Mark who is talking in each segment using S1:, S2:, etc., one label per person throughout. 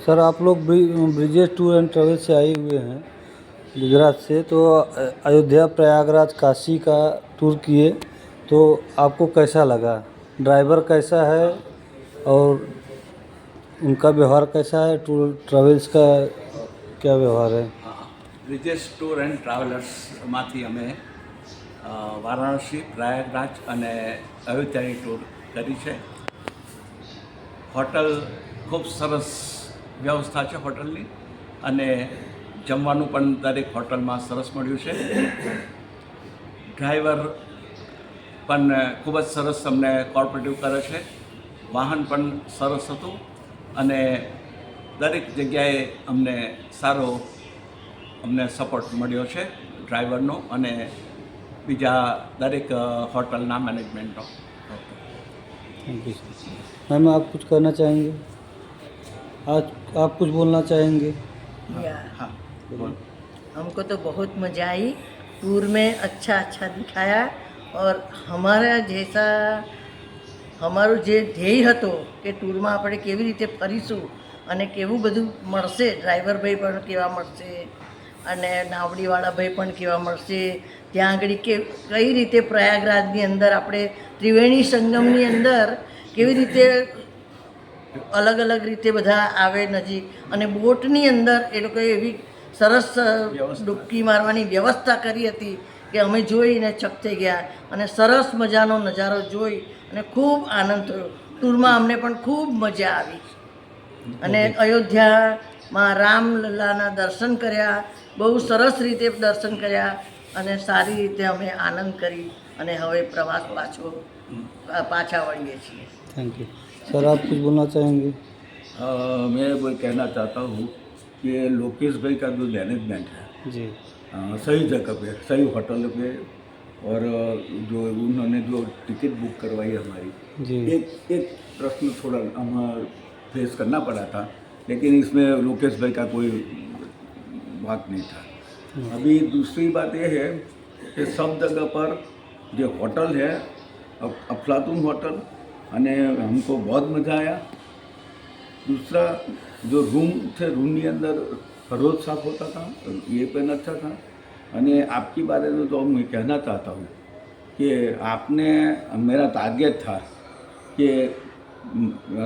S1: Sir आप लोग Brijesh tour and travel से आए हुए हैं गुजरात से, तो अयोध्या प्रयागराज काशी का टूर किए, तो आपको कैसा लगा? ड्राइवर कैसा है और उनका व्यवहार कैसा है? टूर ट्रेवल्स का क्या व्यवहार है?
S2: બ્રિજેશ ટૂર એન્ડ ટ્રાવેલર્સમાંથી અમે વારાણસી, પ્રયાગરાજ અને અયોધ્યાની ટૂર કરી છે. હોટલ ખૂબ સરસ વ્યવસ્થા છે હોટલની, અને જમવાનું પણ દરેક હોટલમાં સરસ મળ્યું છે. ડ્રાઈવર પણ ખૂબ જ સરસ અમને કોઓપરેટિવ કરે છે. વાહન પણ સરસ હતું અને દરેક જગ્યાએ અમને સારો સપોર્ટ મળ્યો છે ડ્રાઈવરનો અને બીજા દરેક હોટલના મેનેજમેન્ટનો.
S1: Thank you sir. मैम आप कुछ कहना चाहेंगे? आज आप कुछ बोलना चाहेंगे?
S3: या
S2: हाँ बोल.
S3: हमको तो बहुत मज़ा आई. टूर में अच्छा अच्छा दिखाया और हमारा जैसा અમારું જે ધ્યેય હતો કે ટૂરમાં આપણે કેવી રીતે ફરીશું અને કેવું બધું મળશે, ડ્રાઈવર ભાઈ પણ કેવા મળશે અને નાવડીવાળા ભાઈ પણ કેવા મળશે, ત્યાં આગળ કઈ રીતે પ્રયાગરાજની અંદર આપણે ત્રિવેણી સંગમની અંદર કેવી રીતે અલગ અલગ રીતે બધા આવે નજીક, અને બોટની અંદર એ લોકોએ એવી સરસ ડૂબકી મારવાની વ્યવસ્થા કરી હતી કે અમે જોઈને ચક થઈ ગયા અને સરસ મજાનો નજારો જોઈ અને ખૂબ આનંદ થયો. ટૂરમાં અમને પણ ખૂબ મજા આવી અને અયોધ્યામાં રામલલ્લાના દર્શન કર્યા, બહુ સરસ રીતે દર્શન કર્યા અને સારી રીતે અમે આનંદ કરી અને હવે પ્રવાસ પાછા વળીએ છીએ.
S1: Thank you sir. आप कुछ बोलना चाहेंगे?
S4: मैं वो कहना चाहता हूँ कि लोकेश भाई का जो मैनेजमेंट है
S1: जी,
S4: सही जगह पे, सही होटल पे, और जो उन्होंने जो टिकट बुक करवाई हमारी,
S1: जी.
S4: एक प्रश्न थोड़ा हम फेस करना पड़ा था, लेकिन इसमें लोकेश भाई का कोई बात नहीं था. अभी दूसरी बात यह है कि सब जगह पर जो होटल है अफलातून होटल, અને हमको बहुत मज़ा आया. दूसरा जो रूम थे, रूम के अंदर रोज साफ होता था, ये पेन अच्छा था. અને आपकी बारे में तो मैं कहना चाहता हूँ कि आपने, मेरा टारगेट था कि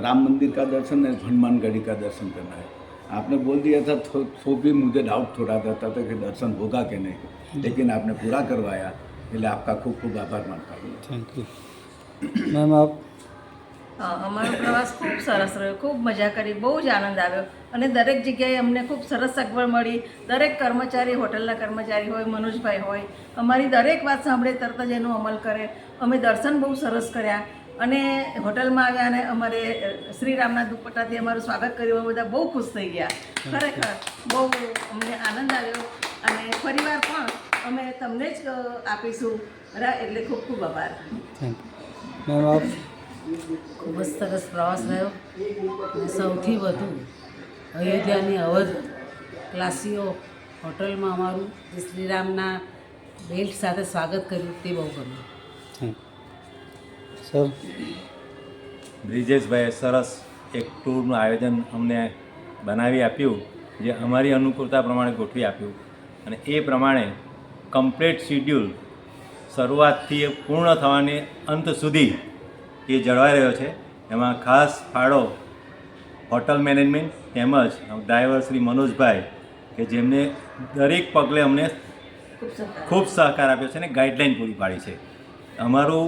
S4: राम मंदिर का दर्शन है, हनुमानगढ़ी का दर्शन करना है. आपने बोल दिया था तो भी मुझे डाउट थोड़ा रहता था कि दर्शन होगा कि नहीं, लेकिन आपने पूरा करवाया, इसलिए आपका खूब खूब आभार मानता हूँ.
S1: Thank you. मैम आप?
S5: અમારો પ્રવાસ ખૂબ સરસ રહ્યો, ખૂબ મજા કરી, બહુ જ આનંદ આવ્યો અને દરેક જગ્યાએ અમને ખૂબ સરસ સગવડ મળી. દરેક કર્મચારી, હોટલના કર્મચારી હોય, મનોજભાઈ હોય, અમારી દરેક વાત સાંભળે, તરત જ એનો અમલ કરે. અમે દર્શન બહુ સરસ કર્યા અને હોટલમાં આવ્યા અને અમારે શ્રીરામના દુપટ્ટાથી અમારું સ્વાગત કર્યું. બધા બહુ ખુશ થઈ ગયા. ખરેખર બહુ અમને આનંદ આવ્યો અને ફરીવાર પણ અમે તમને જ આપીશું. એટલે ખૂબ ખૂબ આભાર.
S1: Thank you. मैम आप?
S6: ખૂબ જ સરસ પ્રવાસ રહ્યો અને સૌથી વધુ અયોધ્યાની અવધ ક્લાસીઓ હોટલમાં અમારું જે શ્રીરામના બેલ્ટ સાથે સ્વાગત કર્યું તે બહુ ગમ્યું.
S1: સર?
S7: બ્રિજેશભાઈએ સરસ એક ટૂરનું આયોજન અમને બનાવી આપ્યું, જે અમારી અનુકૂળતા પ્રમાણે ગોઠવી આપ્યું અને એ પ્રમાણે કમ્પ્લીટ શિડ્યુલ શરૂઆતથી પૂર્ણ થવાની અંત સુધી એ જળવાઈ રહ્યો છે. એમાં ખાસ ફાળો હોટલ મેનેજમેન્ટ તેમજ ડ્રાઈવર શ્રી મનોજભાઈ, કે જેમને દરેક પગલે અમને ખૂબ સહકાર આપ્યો છે અને ગાઈડલાઈન પૂરી પાડી છે. અમારું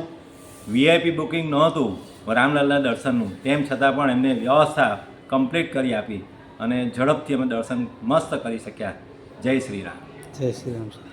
S7: વીઆઈપી બુકિંગ નહોતું રામલલ્લા દર્શનનું, તેમ છતાં પણ એમને વ્યવસ્થા કમ્પ્લીટ કરી આપી અને ઝડપથી અમે દર્શન મસ્ત કરી શક્યા. જય શ્રી રામ.
S1: જય શ્રી રામ. સર